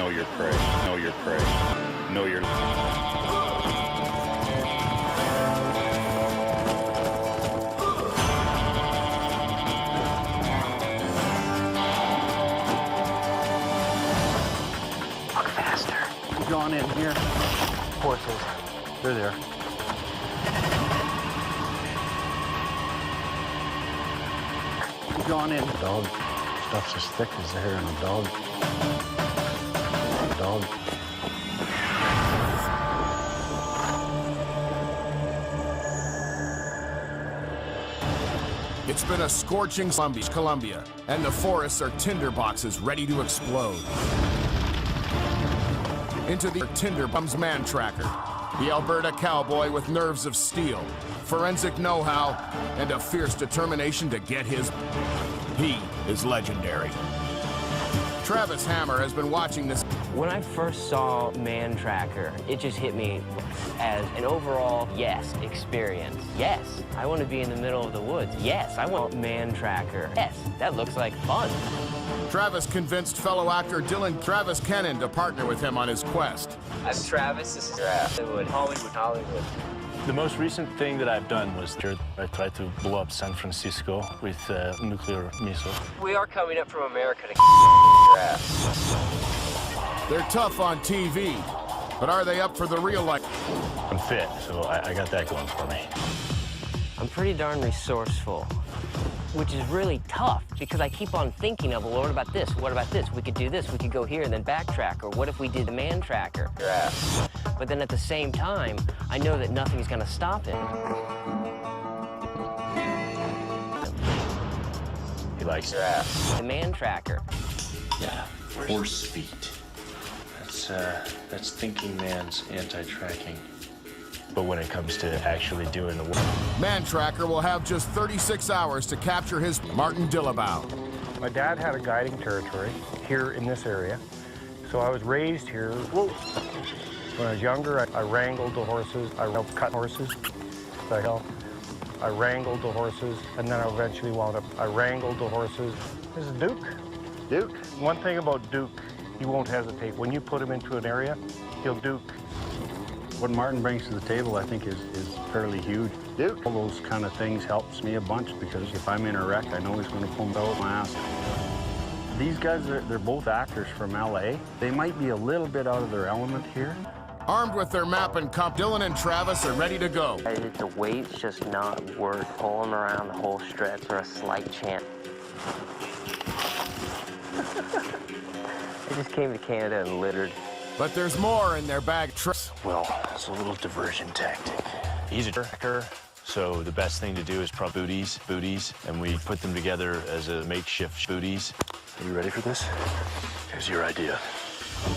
Know your prey. Know your prey. Know your... Walk faster. Gone in here. Horses. They're there. Gone in. Dog stuff's as thick as the hair on a dog. Dog. It's been a scorching Columbia, and the forests are tinderboxes ready to explode. Into the tinder comes Mantracker, the Alberta cowboy with nerves of steel, forensic know-how, and a fierce determination to get his... He is legendary. Travis Hammer has been watching this. When I first saw Mantracker, it just hit me as an overall, yes, experience. Yes, I want to be in the middle of the woods. Yes, I want Mantracker. Yes, that looks like fun. Travis convinced fellow actor Travis Kennan to partner with him on his quest. I'm Travis, this is Hollywood. Hollywood. The most recent thing that I've done was I tried to blow up San Francisco with nuclear missile. We are coming up from America to They're tough on TV, but are they up for the real life? I'm fit, so I got that going for me. I'm pretty darn resourceful, which is really tough because I keep on thinking of, well, what about this? What about this? We could do this. We could go here and then backtrack. Or what if we did the Mantracker? But then at the same time, I know that nothing's going to stop him. He likes it. The Mantracker. Yeah, horse feet. That's thinking man's anti-tracking. But when it comes to actually doing the work... Mantracker will have just 36 hours to capture his Martin Dillabow. My dad had a guiding territory here in this area, so I was raised here. Whoa. When I was younger, I wrangled the horses. I helped cut horses. I wrangled the horses, and then I eventually wound up. I wrangled the horses. This is Duke. Duke. One thing about Duke, he won't hesitate. When you put him into an area, he'll Duke. What Martin brings to the table, I think, is fairly huge. Duke. All those kind of things helps me a bunch because if I'm in a wreck, I know he's going to pull me out my ass. These guys, they're both actors from LA. They might be a little bit out of their element here. Armed with their map and comp, Dylan and Travis are ready to go. The weight's just not worth pulling around the whole stretch for a slight chance. I just came to Canada and littered. But there's more in their bag. Well, it's a little diversion tactic. He's a tracker, so the best thing to do is probably booties, and we put them together as a makeshift booties. Are you ready for this? Here's your idea.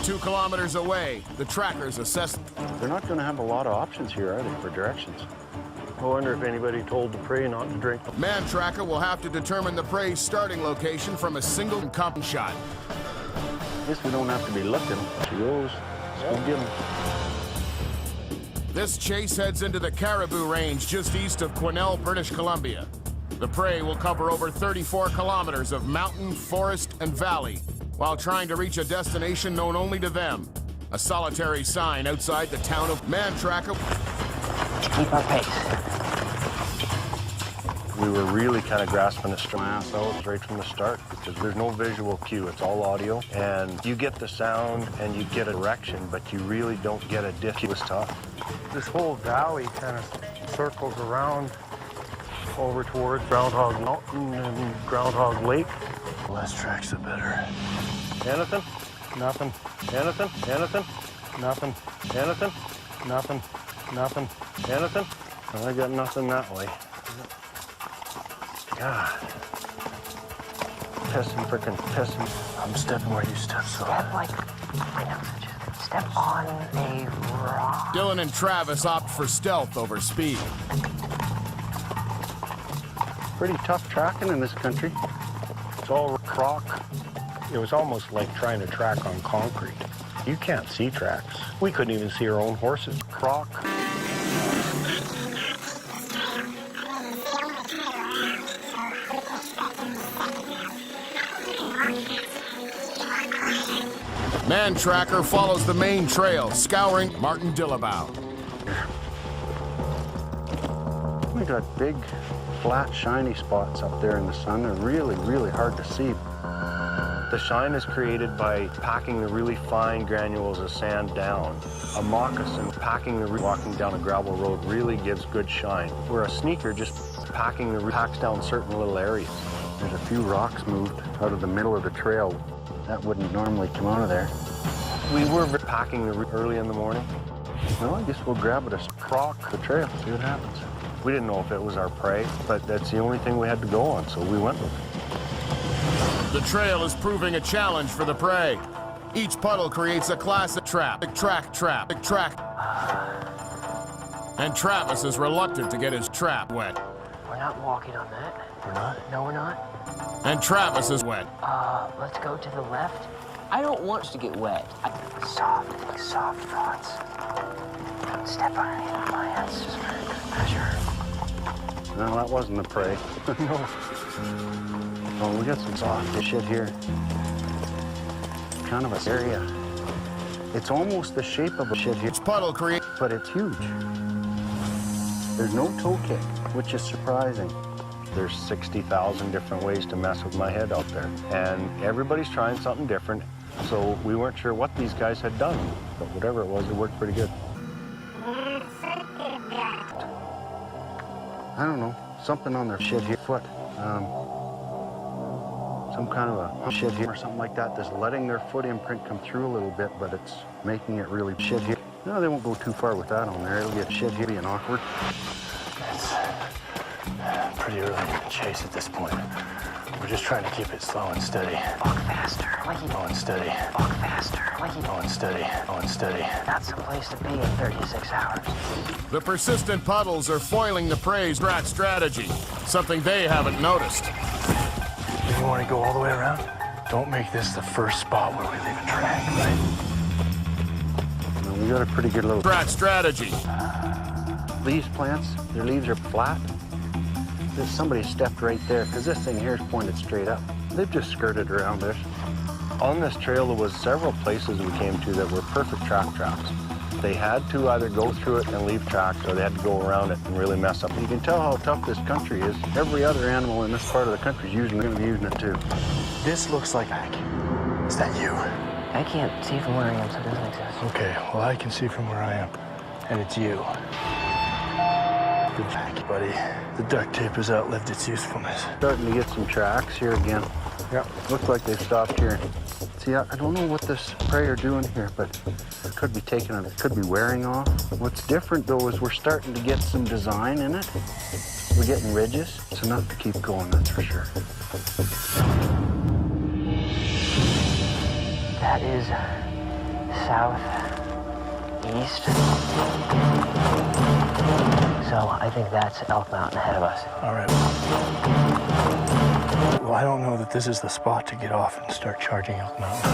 2 kilometers away, the trackers assess. They're not going to have a lot of options here, are they, for directions? I wonder if anybody told the prey not to drink. Mantracker will have to determine the prey's starting location from a single compass shot. I guess we don't have to be looking. She goes. Let's go get him. This chase heads into the Caribou Range just east of Quesnel, British Columbia. The prey will cover over 34 kilometers of mountain, forest, and valley while trying to reach a destination known only to them. A solitary sign outside the town of Mantrack. Keep our pace. We were really kind of grasping at my ass out right from the start because there's no visual cue. It's all audio. And you get the sound and you get a direction, but you really don't get a diff. It was tough. This whole valley kind of circles around over towards Groundhog Mountain and Groundhog Lake. The less tracks, the better. Anything? Nothing. Anything? Anything? Nothing. Anything? Nothing. Nothing. Anything? I got nothing that way. God. Testing. I'm stepping where you step, so... Step on a rock. Dylan and Travis opt for stealth over speed. Pretty tough tracking in this country. It's all rock. It was almost like trying to track on concrete. You can't see tracks. We couldn't even see our own horses. Croc. Mantracker follows the main trail, scouring Martin Dillabow. We got big, flat, shiny spots up there in the sun. They're really, really hard to see. The shine is created by packing the really fine granules of sand down. A moccasin walking down a gravel road really gives good shine. Where a sneaker just packs down certain little areas. There's a few rocks moved out of the middle of the trail. That wouldn't normally come out of there. We were packing early in the morning. Well, I guess we'll grab it, crock the trail, see what happens. We didn't know if it was our prey, but that's the only thing we had to go on, so we went with it. The trail is proving a challenge for the prey. Each puddle creates a classic trap. And Travis is reluctant to get his trap wet. We're not walking on that. We're not? No, we're not. And Travis is wet. Let's go to the left. I don't want us to get wet. Soft thoughts. Don't step on any of my hands, just for good measure. No, that wasn't the prey. No. Oh, we got some soft shit here. Kind of a area. It's almost the shape of a shit here. Each puddle creates... But it's huge. There's no toe kick, which is surprising. There's 60,000 different ways to mess with my head out there. And everybody's trying something different. So we weren't sure what these guys had done. But whatever it was, it worked pretty good. I don't know. Something on their shit here foot. Some kind of a shit here or something like that that's letting their foot imprint come through a little bit, but it's making it really shit here. No, they won't go too far with that on there. It'll get shit here and awkward. It's pretty early in the chase at this point. We're just trying to keep it slow and steady. Walk faster. Slow and steady. Walk faster. Slow and steady. Slow and steady. That's the place to be in 36 hours. The persistent puddles are foiling the prey's track strategy, something they haven't noticed. Do you want to go all the way around? Don't make this the first spot where we leave a track, right? Well, we got a pretty good little Track strategy. These plants, their leaves are flat. There's somebody stepped right there, because this thing here is pointed straight up. They've just skirted around it. On this trail, there was several places we came to that were perfect traps. They had to either go through it and leave tracks, or they had to go around it and really mess up. You can tell how tough this country is. Every other animal in this part of the country is usually going to be using it too. This looks like Mac. Is that you? I can't see from where I am, so it doesn't exist. Okay, well, I can see from where I am. And it's you. Good back, buddy. The duct tape has outlived its usefulness. Starting to get some tracks here again. Yeah, looks like they've stopped here. See, I don't know what this prey are doing here, but it could be taking it. It could be wearing off. What's different, though, is we're starting to get some design in it. We're getting ridges. It's enough to keep going, that's for sure. That is southeast. So I think that's Elk Mountain ahead of us. All right. Well, I don't know that this is the spot to get off and start charging Elk Mountain.